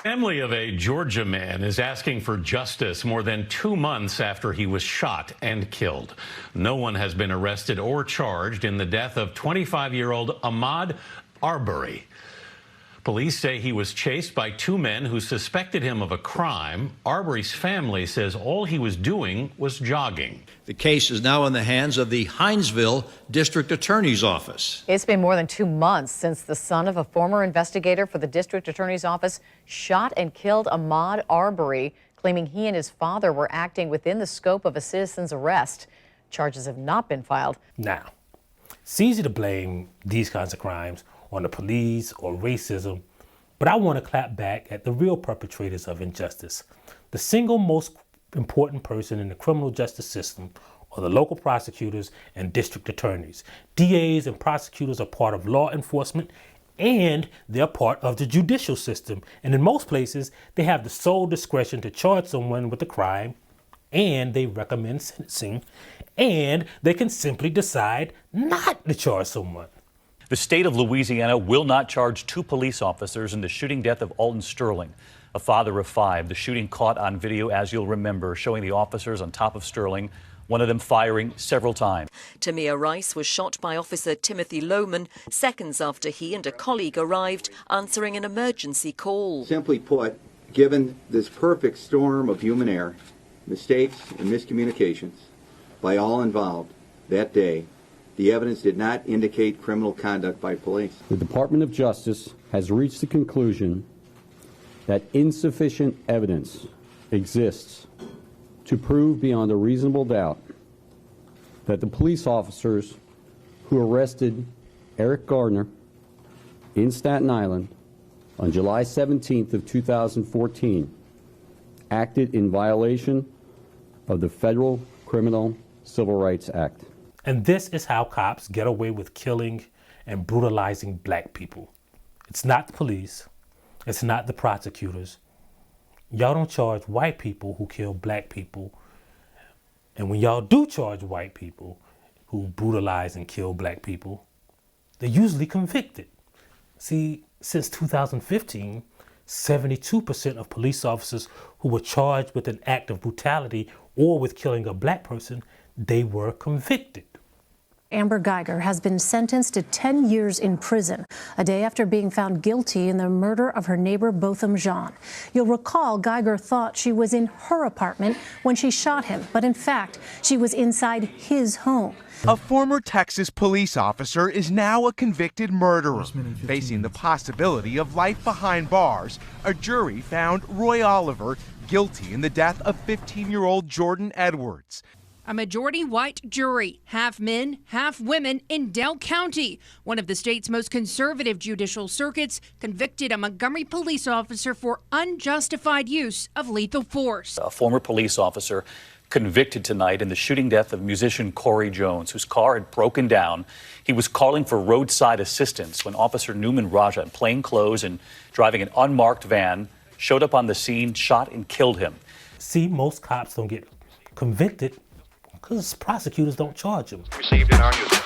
Family of a Georgia man is asking for justice more than 2 months after he was shot and killed. No one has been arrested or charged in the death of 25-year-old Ahmaud Arbery. Police say he was chased by 2 men who suspected him of a crime. Arbery's family says all he was doing was jogging. The case is now in the hands of the Hinesville District Attorney's Office. It's been more than 2 months since the son of a former investigator for the District Attorney's Office shot and killed Ahmaud Arbery, claiming he and his father were acting within the scope of a citizen's arrest. Charges have not been filed. Now, it's easy to blame these kinds of crimes on the police or racism, but I want to clap back at the real perpetrators of injustice. The single most important person in the criminal justice system are the local prosecutors and district attorneys. DAs and prosecutors are part of law enforcement, and they're part of the judicial system. And in most places, they have the sole discretion to charge someone with a crime, and they recommend sentencing, and they can simply decide not to charge someone. The state of Louisiana will not charge 2 police officers in the shooting death of Alton Sterling, a father of 5. The shooting caught on video, as you'll remember, showing the officers on top of Sterling, one of them firing several times. Tamir Rice was shot by Officer Timothy Lohman seconds after he and a colleague arrived answering an emergency call. Simply put, given this perfect storm of human error, mistakes and miscommunications by all involved that day, the evidence did not indicate criminal conduct by police. The Department of Justice has reached the conclusion that insufficient evidence exists to prove beyond a reasonable doubt that the police officers who arrested Eric Gardner in Staten Island on July 17th of 2014 acted in violation of the Federal Criminal Civil Rights Act. And this is how cops get away with killing and brutalizing black people. It's not the police. It's not the prosecutors. Y'all don't charge white people who kill black people. And when y'all do charge white people who brutalize and kill black people, they're usually convicted. See, since 2015, 72% of police officers who were charged with an act of brutality or with killing a black person, they were convicted. Amber Geiger has been sentenced to 10 years in prison, a day after being found guilty in the murder of her neighbor Botham Jean. You'll recall Geiger thought she was in her apartment when she shot him, but in fact, she was inside his home. A former Texas police officer is now a convicted murderer. Facing the possibility of life behind bars, a jury found Roy Oliver guilty in the death of 15-year-old Jordan Edwards. A majority white jury, half men, half women in Dale County, one of the state's most conservative judicial circuits, convicted a Montgomery police officer for unjustified use of lethal force. A former police officer convicted tonight in the shooting death of musician Corey Jones, whose car had broken down. He was calling for roadside assistance when Officer Newman Raja, in plain clothes and driving an unmarked van, showed up on the scene, shot and killed him. See, most cops don't get convicted because prosecutors don't charge them. Received in our unit.